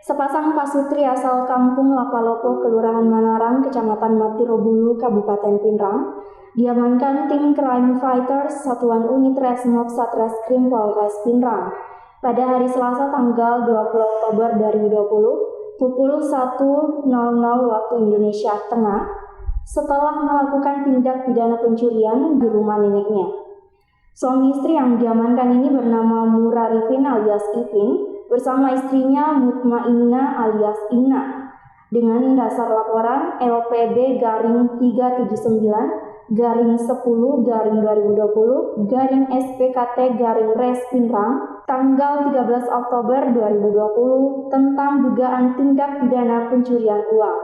Sepasang pasutri asal kampung Lapalopo, Kelurahan Manarang, Kecamatan Matirobulu, Kabupaten Pinrang, diamankan tim Crime Fighters Satuan Unit Resmob Satreskrim Polres Pinrang pada hari Selasa tanggal 20 Oktober 2020 pukul 1.00 waktu Indonesia Tengah setelah melakukan tindak pidana pencurian di rumah neneknya. Suami istri yang diamankan ini bernama Murarifin alias Ipin bersama istrinya Mutmainnah alias Inna dengan dasar laporan LPB garing 379 garing 10 garing 2020 garing SPKT garing Res Pinrang tanggal 13 Oktober 2020 tentang dugaan tindak pidana pencurian uang.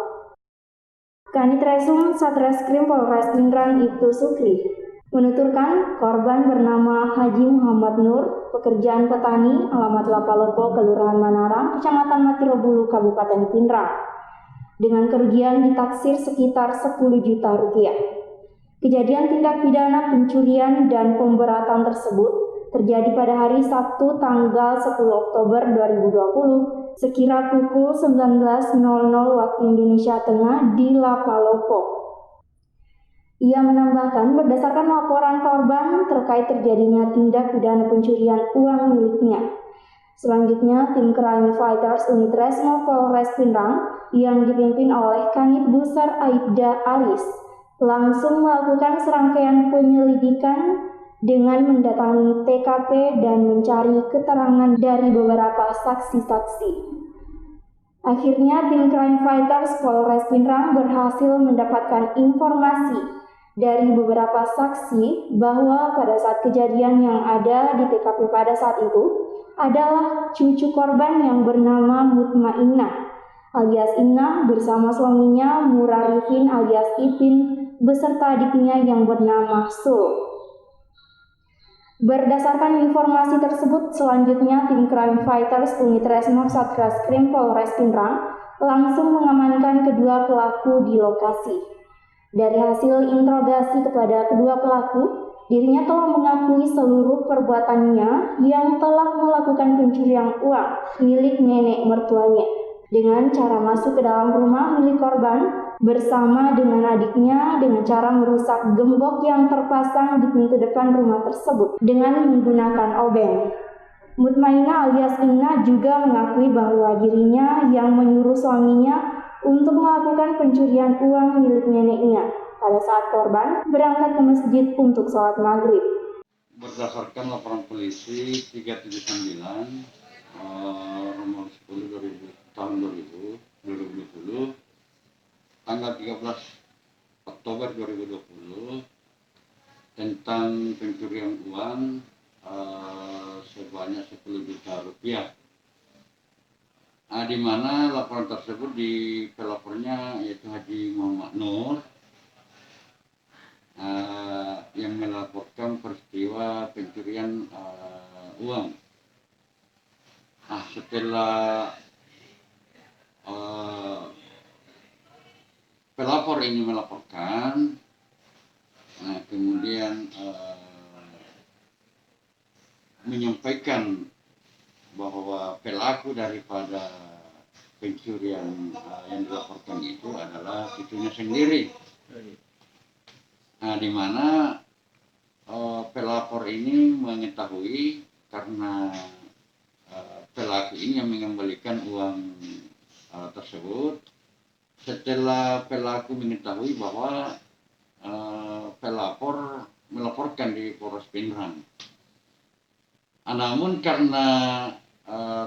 Kanit Resum Satreskrim Polres Pinrang Ibtu Sukri menuturkan korban bernama Haji Muhammad Nur, pekerjaan petani, alamat Lapalopo, Kelurahan Manarang, Kecamatan Matirobulu, Kabupaten Pinrang, dengan kerugian ditaksir sekitar 10 juta rupiah. Kejadian tindak pidana pencurian dan pemberatan tersebut terjadi pada hari Sabtu tanggal 10 Oktober 2020 sekira pukul 19.00 waktu Indonesia Tengah di Lapalopo. Ia menambahkan berdasarkan laporan korban terkait terjadinya tindak pidana pencurian uang miliknya. Selanjutnya, tim Crime Fighters Unit Resmob Polres Pinrang yang dipimpin oleh Kanit Busar Aibda Aris langsung melakukan serangkaian penyelidikan dengan mendatangi TKP dan mencari keterangan dari beberapa saksi-saksi. Akhirnya, tim Crime Fighters Polres Pinrang berhasil mendapatkan informasi dari beberapa saksi bahwa pada saat kejadian yang ada di TKP pada saat itu adalah cucu korban yang bernama Mutmainnah alias Inna bersama suaminya Murarifin alias Ipin beserta adiknya yang bernama Sul. Berdasarkan informasi tersebut, selanjutnya tim Crime Fighters Unit Resmob Satreskrim Polres Pinrang langsung mengamankan kedua pelaku di lokasi. Dari hasil interogasi kepada kedua pelaku, dirinya telah mengakui seluruh perbuatannya yang telah melakukan pencurian uang milik nenek mertuanya dengan cara masuk ke dalam rumah milik korban bersama dengan adiknya dengan cara merusak gembok yang terpasang di pintu depan rumah tersebut dengan menggunakan obeng. Mutmainnah alias Inna juga mengakui bahwa dirinya yang menyuruh suaminya untuk melakukan pencurian uang milik neneknya pada saat korban berangkat ke masjid untuk sholat maghrib. Berdasarkan laporan polisi 379 nomor 10 tahun 2020 tanggal 13 Oktober 2020 tentang pencurian uang sebanyak 10 juta rupiah. Di mana laporan tersebut di pelapornya yaitu Haji Muhammad Nur yang melaporkan peristiwa pencurian uang. Setelah pelapor ini melaporkan, kemudian menyampaikan bahwa pelaku daripada pencurian yang dilaporkan itu adalah cucunya sendiri. Di mana pelapor ini mengetahui karena pelaku ini yang mengembalikan uang tersebut setelah pelaku mengetahui bahwa pelapor melaporkan di Polres Pinrang. Namun karena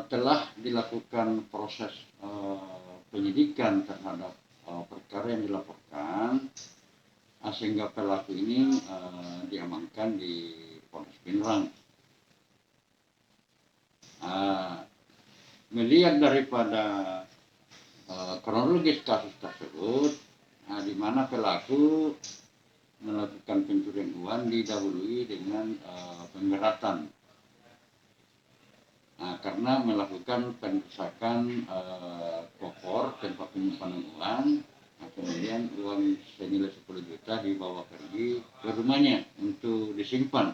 telah dilakukan proses penyidikan terhadap perkara yang dilaporkan, sehingga pelaku ini diamankan di Polres Pinrang. Melihat daripada kronologis kasus tersebut, di mana pelaku melakukan pencurian uang didahului dengan pengeratan. Karena melakukan pengerusakan kofor tempat penyimpanan uang, kemudian uang senilai 10 juta dibawa pergi ke rumahnya untuk disimpan.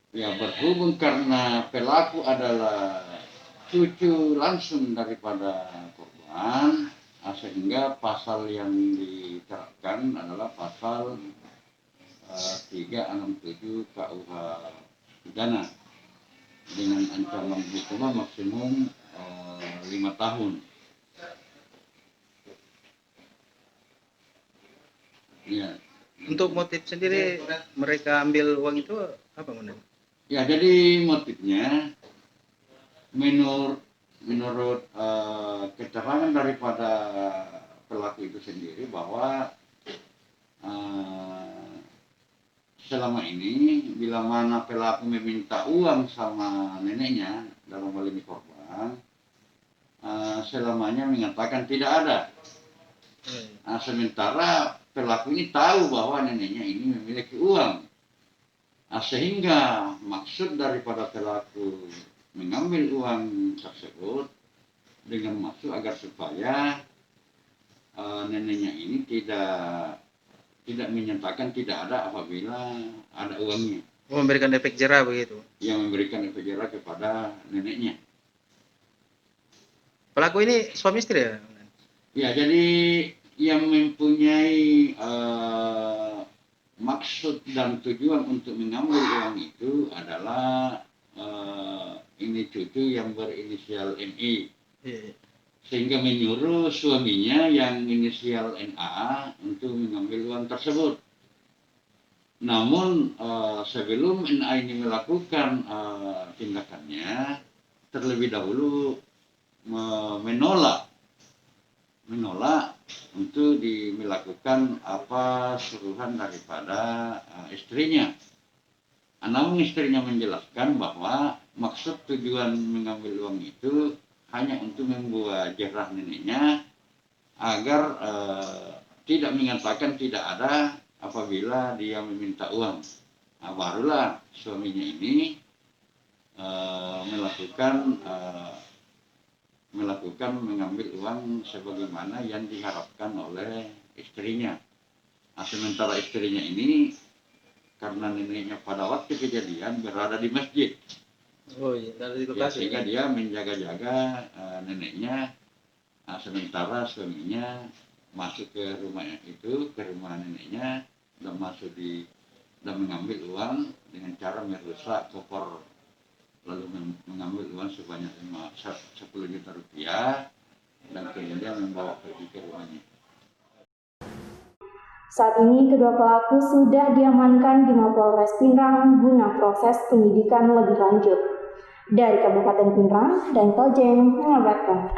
Ya, berhubung karena pelaku adalah cucu langsung daripada korban, sehingga pasal yang diterapkan adalah pasal 367 KUH pidana dengan ancaman hukuman maksimum 5 tahun. Ya. Untuk motif sendiri mereka ambil uang itu apa mana? Ya, jadi motifnya menurut keterangan daripada pelaku itu sendiri bahwa selama ini bila mana pelaku meminta uang sama neneknya, dalam hal ini korban, selamanya mengatakan tidak ada. Sementara pelaku ini tahu bahwa neneknya ini memiliki uang. Sehingga maksud daripada pelaku mengambil uang tersebut dengan maksud agar supaya neneknya ini tidak menyatakan tidak ada apabila ada uangnya. Memberikan efek jerah begitu. Yang memberikan efek jerah kepada neneknya. Pelaku ini suami istri ya? Ya, jadi yang mempunyai maksud dan tujuan untuk mengambil uang itu adalah ini cucu yang berinisial MI. Sehingga menyuruh suaminya yang inisial NA untuk mengambil uang tersebut. Namun sebelum NA ini melakukan tindakannya, terlebih dahulu menolak untuk melakukan apa suruhan daripada istrinya. Namun istrinya menjelaskan bahwa maksud tujuan mengambil uang itu hanya untuk membuat jerah neneknya agar tidak mengatakan tidak ada apabila dia meminta uang. Barulah suaminya ini melakukan mengambil uang sebagaimana yang diharapkan oleh istrinya. Sementara istrinya ini karena neneknya pada waktu kejadian berada di masjid. Oh iya, dari lokasi. Sehingga dia menjaga-jaga neneknya, sementara suaminya masuk ke rumahnya itu, ke rumah neneknya, dan mengambil uang dengan cara merusak koper, lalu mengambil uang sebanyak 10 juta rupiah dan kemudian membawa pergi ke rumahnya. Saat ini kedua pelaku sudah diamankan di Mapolres Pinrang guna proses penyidikan lebih lanjut. Dari Kabupaten Pinrang, Daeng Tojeng mengabarkan.